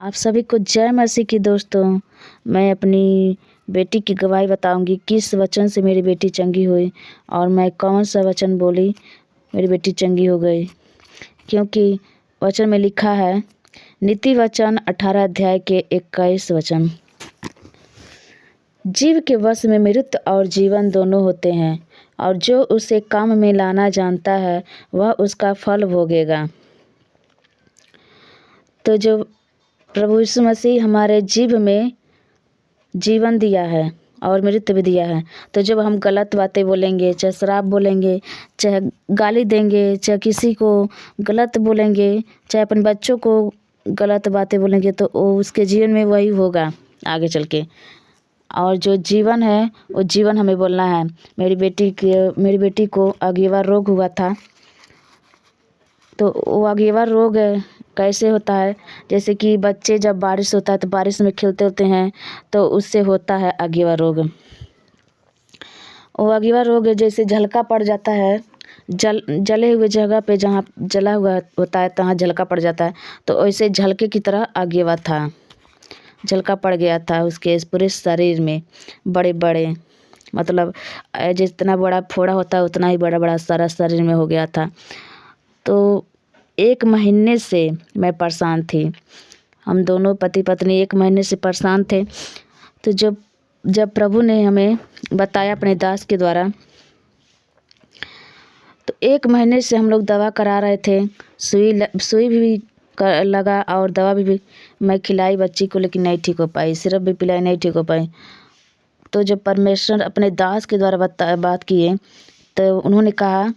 आप सभी को जय मसीह की दोस्तों। मैं अपनी बेटी की गवाही बताऊंगी किस वचन से मेरी बेटी चंगी हुई और मैं कौन सा वचन बोली मेरी बेटी चंगी हो गई। क्योंकि वचन में लिखा है, नीति वचन 18 अध्याय के 21 वचन, जीव के वश में मृत्यु और जीवन दोनों होते हैं और जो उसे काम में लाना जानता है वह उसका फल भोगेगा। तो जो प्रभु यीशु मसीह हमारे जीव में जीवन दिया है और मृत्यु भी दिया है, तो जब हम गलत बातें बोलेंगे, चाहे शराब बोलेंगे, चाहे गाली देंगे, चाहे किसी को गलत बोलेंगे, चाहे अपने बच्चों को गलत बातें बोलेंगे, तो वो उसके जीवन में वही होगा आगे चल के। और जो जीवन है वो जीवन हमें बोलना है। मेरी बेटी को अगेवा रोग हुआ था। तो वो अगेवा रोग कैसे होता है, जैसे कि बच्चे जब बारिश होता है तो बारिश में खेलते होते हैं तो उससे होता है अगेवा रोग। वो अगेवा रोग जैसे झलका पड़ जाता है, जले हुए जगह पे जहाँ जला हुआ होता है तहाँ झलका पड़ जाता है, तो वैसे झलके की तरह अगेवा था, झलका पड़ गया था उसके पूरे शरीर में। बड़े बड़े मतलब जितना बड़ा फोड़ा होता है उतना ही बड़ा बड़ा सारा शरीर में हो गया था। तो 1 महीने से मैं परेशान थी। हम दोनों पति पत्नी 1 महीने से परेशान थे। तो जब प्रभु ने हमें बताया अपने दास के द्वारा, तो 1 महीने से हम लोग दवा करा रहे थे। सुई भी लगा और दवा भी मैं खिलाई बच्ची को, लेकिन नहीं ठीक हो पाई। सिरप भी पिलाई, नहीं ठीक हो पाई। तो जब परमेश्वर अपने दास के द्वारा बात किए, तो उन्होंने कहा,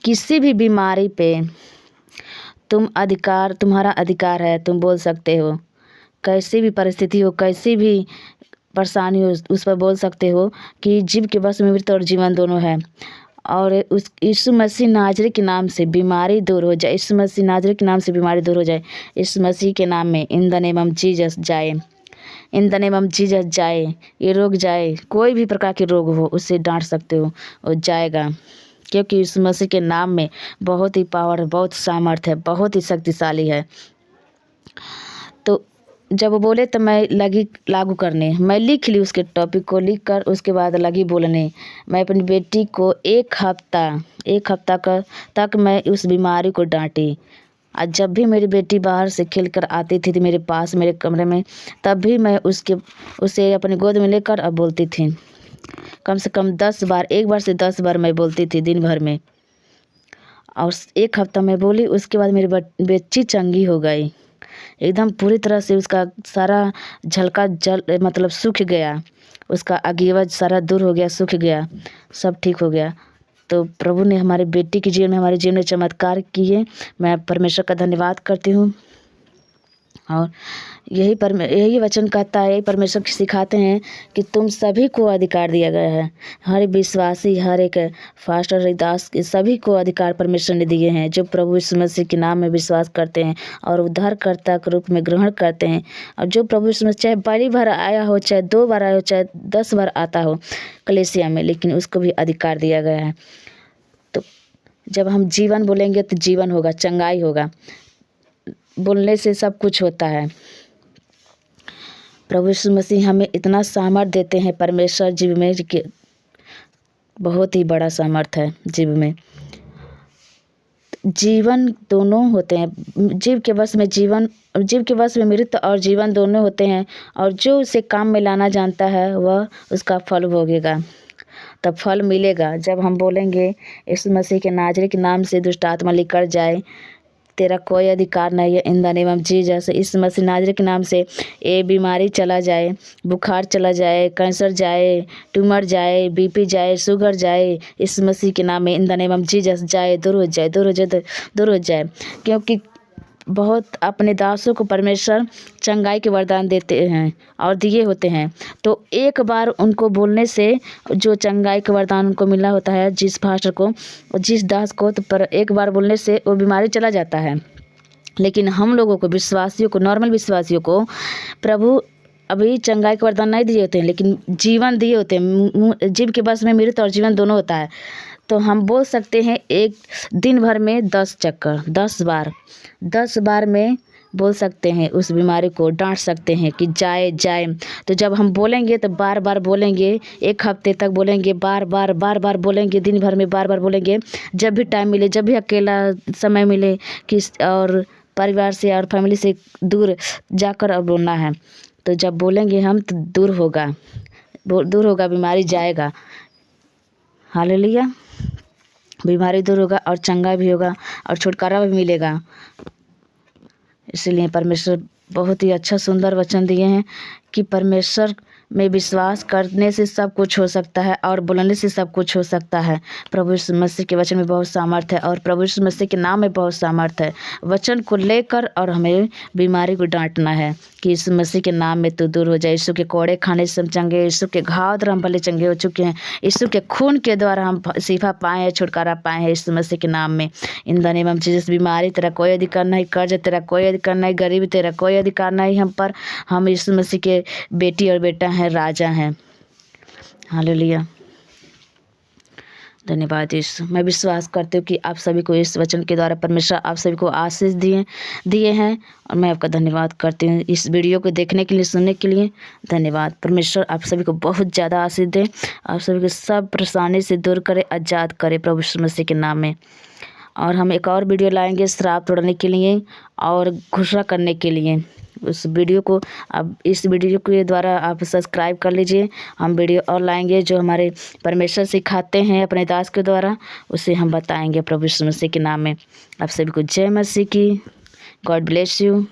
किसी भी बीमारी पे तुम्हारा अधिकार है, तुम बोल सकते हो। कैसी भी परिस्थिति हो, कैसी भी परेशानी हो, उस पर बोल सकते हो कि जीव के बस में मृत्यु और जीवन दोनों है। और उस यीशु मसीह नाजरी के नाम से बीमारी दूर हो जाए। यीशु मसीह नाजरी के नाम से बीमारी दूर हो जाए। यीशु मसीह के नाम में in the name of Jesus जाए, in the name of Jesus जाए, ये रोग जाए। कोई भी प्रकार के रोग हो उससे डांट सकते हो, वो जाएगा। क्योंकि यीशु मसीह के नाम में बहुत ही पावर है, बहुत सामर्थ है, बहुत ही शक्तिशाली है। तो जब वो बोले तो मैं लगी लागू करने। मैं लिख ली उसके टॉपिक को, लिख कर उसके बाद लगी बोलने। मैं अपनी बेटी को एक हफ्ता तक मैं उस बीमारी को डांटी। आज जब भी मेरी बेटी बाहर से खेल कर आती थी मेरे पास, मेरे कमरे में, तब भी मैं उसे अपनी गोद में लेकर अब बोलती थी। कम से कम 10 बार, 1 बार से 10 बार मैं बोलती थी दिन भर में। और 1 हफ्ता मैं बोली, उसके बाद मेरी बच्ची चंगी हो गई एकदम पूरी तरह से। उसका सारा झलका मतलब सूख गया, उसका अगेवा सारा दूर हो गया, सूख गया, सब ठीक हो गया। तो प्रभु ने हमारी बेटी के जीवन में, हमारे जीवन में चमत्कार किए। मैं परमेश्वर का धन्यवाद करती हूँ। और यही वचन कहता है, यही परमेश्वर सिखाते हैं कि तुम सभी को अधिकार दिया गया है। हर विश्वासी, हर एक फास्टर, दास, सभी को अधिकार परमेश्वर ने दिए हैं, जो प्रभु यीशु मसीह के नाम में विश्वास करते हैं और उद्धारकर्ता के रूप में ग्रहण करते हैं। और जो प्रभु यीशु मसीह चाहे पहली बार आया हो, चाहे 2 बार आया हो, चाहे 10 बार आता हो कलीसिया में, लेकिन उसको भी अधिकार दिया गया है। तो जब हम जीवन बोलेंगे तो जीवन होगा, चंगाई होगा। बोलने से सब कुछ होता है। प्रभु यीशु मसीह हमें इतना सामर्थ देते हैं परमेश्वर जीव में, कि बहुत ही बड़ा सामर्थ है जीव में। जीवन दोनों होते हैं। जीव के वश में मृत्यु और जीवन दोनों होते हैं और जो उसे काम में लाना जानता है वह उसका फल भोगेगा। तब फल मिलेगा जब हम बोलेंगे, यीशु मसीह के नाजरी के नाम से दुष्ट आत्मा निकल जाए, तेरा कोई अधिकार नहीं है, इन द नेम ऑफ जीसस। इस मसीह नाजरी के नाम से ये बीमारी चला जाए, बुखार चला जाए, कैंसर जाए, ट्यूमर जाए, बीपी जाए, शुगर जाए, इस मसीह के नाम में in the name of Jesus जाए, दूर हो जाए, दूर हो जाए, दूर हो जाए। क्योंकि बहुत अपने दासों को परमेश्वर चंगाई के वरदान देते हैं और दिए होते हैं। तो एक बार उनको बोलने से जो चंगाई का वरदान उनको मिला होता है, जिस फास्टर को, जिस दास को, तो पर एक बार बोलने से वो बीमारी चला जाता है। लेकिन हम लोगों को, विश्वासियों को, नॉर्मल विश्वासियों को प्रभु अभी चंगाई के वरदान नहीं दिए होते हैं, लेकिन जीवन दिए होते हैं। जीव के बस में मृत्यु और जीवन दोनों होता है। तो हम बोल सकते हैं एक दिन भर में 10 चक्कर, 10 बार में बोल सकते हैं, उस बीमारी को डांट सकते हैं कि जाए जाए। तो जब हम बोलेंगे तो बार बार बोलेंगे, 1 हफ्ते तक बोलेंगे, बार बार बोलेंगे, दिन भर में बार बार बोलेंगे। जब भी टाइम मिले, जब भी अकेला समय मिले, और परिवार से और फैमिली से दूर जाकर अब बोलना है। तो जब बोलेंगे हम तो दूर होगा, बीमारी जाएगा। हालेलुया। बीमारी दूर होगा और चंगा भी होगा और छुटकारा भी मिलेगा। इसलिए परमेश्वर बहुत ही अच्छा सुंदर वचन दिए हैं कि परमेश्वर में विश्वास करने से सब कुछ हो सकता है और बोलने से सब कुछ हो सकता है। प्रभु यीशु मसीह के वचन में बहुत सामर्थ्य है और प्रभु यीशु मसीह के नाम में बहुत सामर्थ्य है। वचन को लेकर और हमें बीमारी को डांटना है कि यीशु मसीह के नाम में तो दूर हो जाए। यीशु के कोड़े खाने से हम चंगे, यीशु के घाव द्वारा हम भले चंगे हो चुके हैं, यीशु के खून के द्वारा हम शिफा पाए हैं, छुटकारा पाए हैं यीशु मसीह के नाम में। In the name of Jesus. बीमारी तेरा कोई अधिकार नहीं, कर्ज तेरा कोई अधिकार नहीं, गरीबी तेरा कोई अधिकार नहीं हम पर। हम यीशु मसीह के बेटी और बेटा हैं, राजा हैं। हालेलुया। धन्यवाद यीशु। मैं विश्वास करती हूँ कि आप सभी को इस वचन के द्वारा परमेश्वर आप सभी को आशीष दिए हैं और मैं आपका धन्यवाद करती हूँ इस वीडियो को देखने के लिए, सुनने के लिए। धन्यवाद। परमेश्वर आप सभी को बहुत ज़्यादा आशीष दे, आप सभी को सब परेशानी से दूर करे, आज़ाद करे प्रभु यीशु मसीह के नाम में। और हम एक और वीडियो लाएंगे श्राप तोड़ने के लिए और घोषणा करने के लिए। उस वीडियो को अब इस वीडियो के द्वारा आप सब्सक्राइब कर लीजिए। हम वीडियो और लाएंगे जो हमारे परमेश्वर सिखाते हैं अपने दास के द्वारा, उसे हम बताएंगे प्रभु यीशु मसीह के नाम में। आप सभी को जय मसीह की। God bless you.